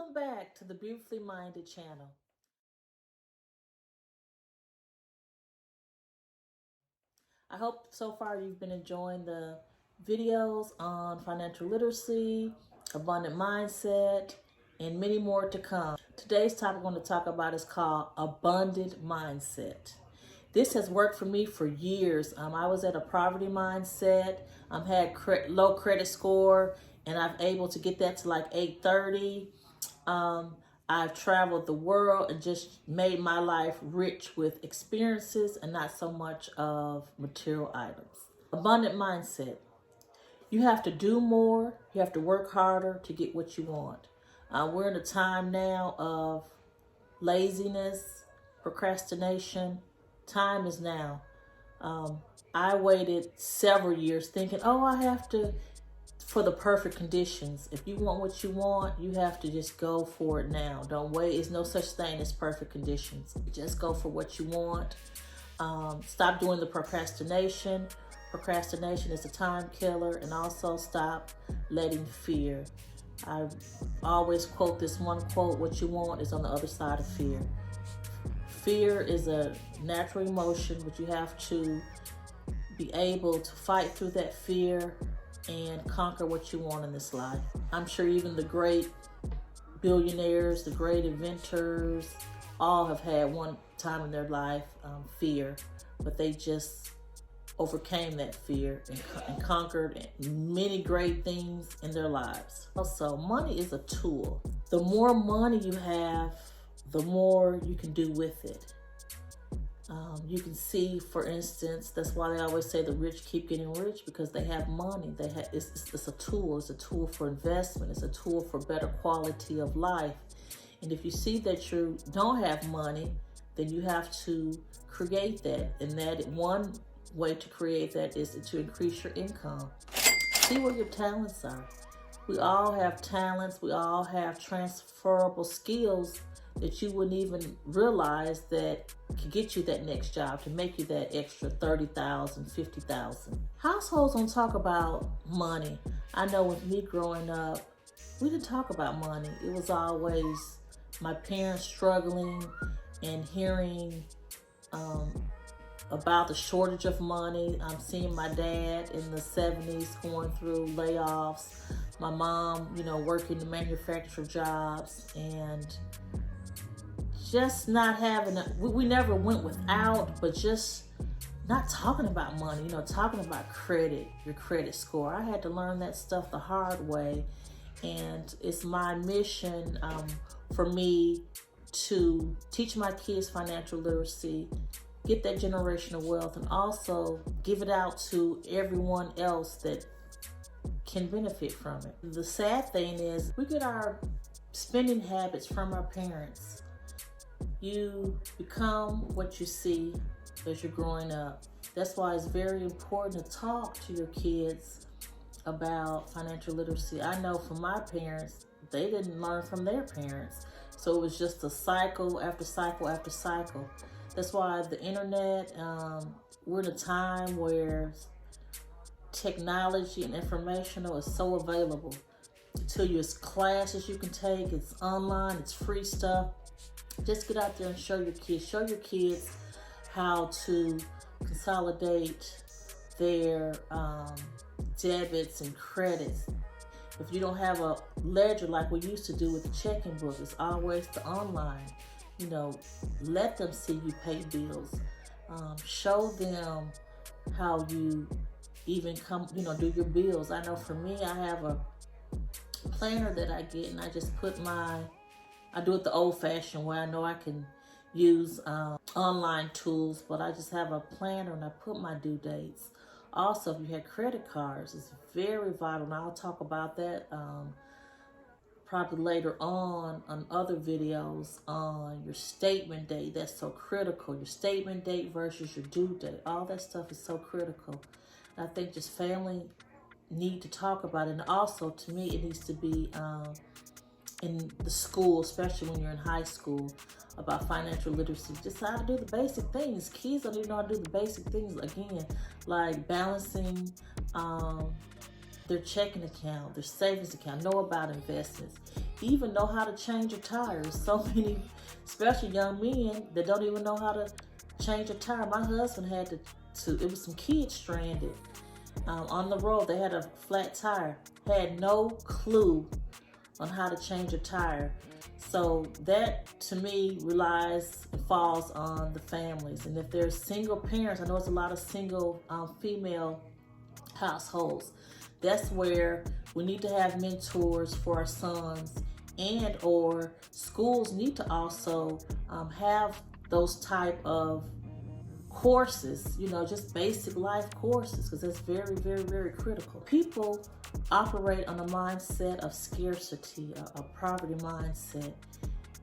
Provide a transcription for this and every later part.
Welcome back to the Beautifully Minded channel. I hope so far you've been enjoying the videos on financial literacy, abundant mindset, and many more to come. Today's topic I'm going to talk about is called abundant mindset. This has worked for me for years. I was at a poverty mindset, had low credit score, and I'm able to get that to like 830. I've traveled the world and just made my life rich with experiences and not so much of material items. Abundant mindset. You have to do more. You have to work harder to get what you want. We're in a time now of laziness, procrastination. Time is now. I waited several years thinking, oh, I have to, for the perfect conditions. If you want what you want, you have to just go for it now. Don't wait. There's no such thing as perfect conditions. Just go for what you want. Stop doing the procrastination. Procrastination is a time killer. And also stop letting fear. I always quote this one quote, what you want is on the other side of fear. Fear is a natural emotion, but you have to be able to fight through that fear and conquer what you want in this life. I'm sure even the great billionaires, the great inventors, all have had one time in their life fear, but they just overcame that fear and conquered many great things in their lives. Also, money is a tool. The more money you have, the more you can do with it. You can see, for instance, that's why they always say the rich keep getting rich, because they have money. It's a tool. It's a tool for investment. It's a tool for better quality of life. And if you see that you don't have money, then you have to create that. And that one way to create that is to increase your income. See where your talents are. We all have talents. We all have transferable skills that you wouldn't even realize that could get you that next job, to make you that extra 30,000, 50,000. Households don't talk about money. I know with me growing up, we didn't talk about money. It was always my parents struggling and hearing about the shortage of money. I'm seeing my dad in the 70s going through layoffs. My mom, working the manufacturer jobs, and just not having we never went without, but just not talking about money, talking about credit, your credit score. I had to learn that stuff the hard way, and it's my mission for me to teach my kids financial literacy, get that generational wealth, and also give it out to everyone else that can benefit from it. The sad thing is we get our spending habits from our parents. You become what you see as you're growing up. That's why it's very important to talk to your kids about financial literacy. I know from my parents, they didn't learn from their parents. So it was just a cycle after cycle after cycle. That's why the internet, we're in a time where technology and informational is so available to you. It's classes you can take, it's online, it's free stuff. Just get out there and show your kids how to consolidate their debits and credits. If you don't have a ledger like we used to do with the checking book, it's always the online. Let them see you pay bills. Show them how you even do your bills. I know for me, I have a planner that I get, and I just I do it the old-fashioned way. I know I can use online tools, but I just have a planner and I put my due dates. Also, if you have credit cards, it's very vital, and I'll talk about that probably later on other videos on your statement date. That's so critical. Your statement date versus your due date. All that stuff is so critical. And I think just family need to talk about it. And also, to me, it needs to be in the school, especially when you're in high school, about financial literacy. Just how to do the basic things. Kids don't even know how to do the basic things, again, like balancing their checking account, their savings account, know about investments, even know how to change a tire. So many, especially young men, that don't even know how to change a tire. My husband had to it was some kids stranded on the road. They had a flat tire, had no clue on how to change a tire. So that, to me, falls on the families. And if there's single parents, I know it's a lot of single female households, that's where we need to have mentors for our sons, and or schools need to also have those type of courses, you know, just basic life courses, because that's very, very, very critical. People operate on a mindset of scarcity, a poverty mindset.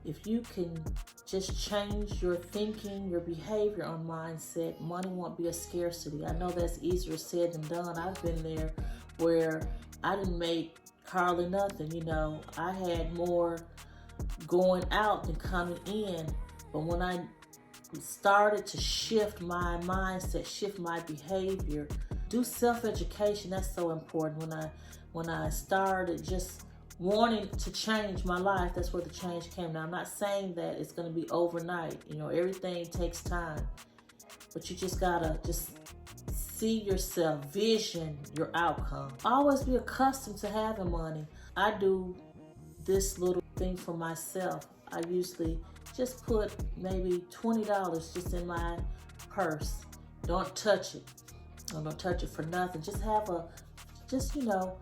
If you can just change your thinking, your behavior on mindset, money won't be a scarcity. I know that's easier said than done. I've been there where I didn't make hardly nothing, you know. I had more going out than coming in. But when I started to shift my mindset, shift my behavior, do self-education, that's so important. When I started just wanting to change my life, that's where the change came. Now, I'm not saying that it's going to be overnight. You know, everything takes time. But you just gotta just see yourself, vision your outcome. Always be accustomed to having money. I do this little thing for myself. I usually just put maybe $20 just in my purse. Don't touch it. Don't touch it for nothing. Just you know,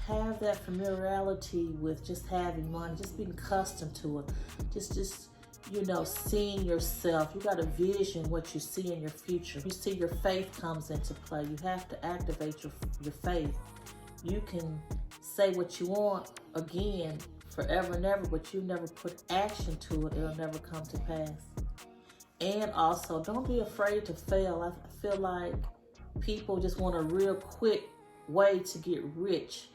have that familiarity with just having money, just being accustomed to it. Just you know, seeing yourself. You got to vision what you see in your future. You see your faith comes into play. You have to activate your faith. You can say what you want again forever and ever, but you never put action to it, it'll never come to pass. And also, don't be afraid to fail. I feel like people just want a real quick way to get rich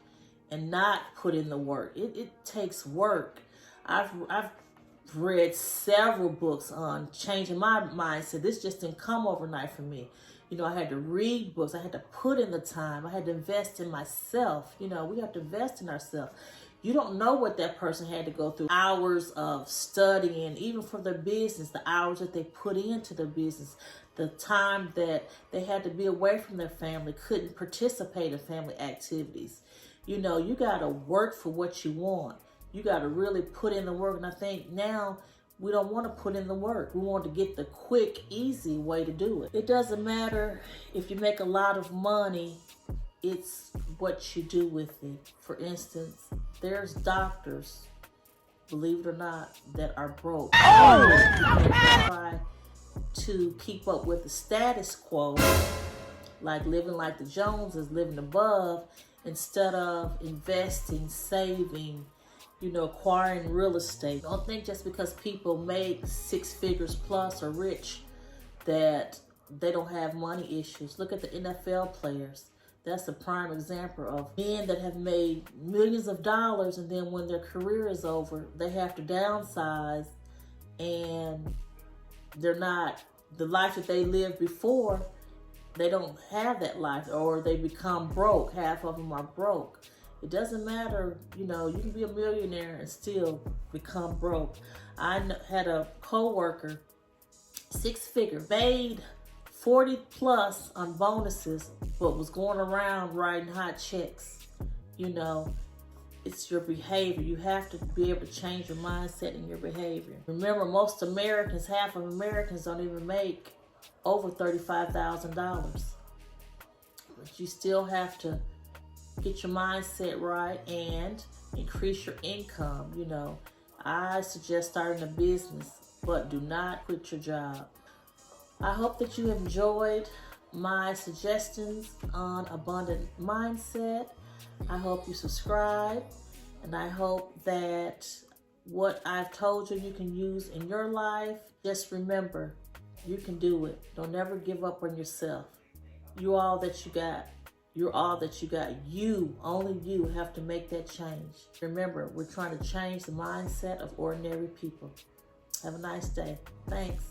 and not put in the work. It takes work. I've read several books on changing my mindset. This just didn't come overnight for me. You know, I had to read books. I had to put in the time. I had to invest in myself. You know, we have to invest in ourselves. You don't know what that person had to go through. Hours of studying, even for their business, the hours that they put into their business, the time that they had to be away from their family, couldn't participate in family activities. You know, you got to work for what you want. You got to really put in the work. And I think now we don't want to put in the work. We want to get the quick, easy way to do it. It doesn't matter if you make a lot of money. It's what you do with it. For instance, there's doctors, believe it or not, that are broke. Try to keep up with the status quo, like living like the Joneses, living above, instead of investing, saving, you know, acquiring real estate. Don't think just because people make 6 figures plus or rich that they don't have money issues. Look at the NFL players. That's a prime example of men that have made millions of dollars, and then when their career is over, they have to downsize, and they're not, the life that they lived before, they don't have that life, or they become broke. Half of them are broke. It doesn't matter, you know, you can be a millionaire and still become broke. I had a coworker, 6-figure, made 40 plus on bonuses, but was going around writing hot checks. You know, it's your behavior. You have to be able to change your mindset and your behavior. Remember, most Americans, half of Americans don't even make over $35,000. But you still have to get your mindset right and increase your income. You know, I suggest starting a business, but do not quit your job. I hope that you have enjoyed my suggestions on abundant mindset. I hope you subscribe, and I hope that what I've told you can use in your life. Just remember, you can do it. Don't ever give up on yourself. You're all that you got. You're all that you got. You, only you, have to make that change. Remember, we're trying to change the mindset of ordinary people. Have a nice day. Thanks.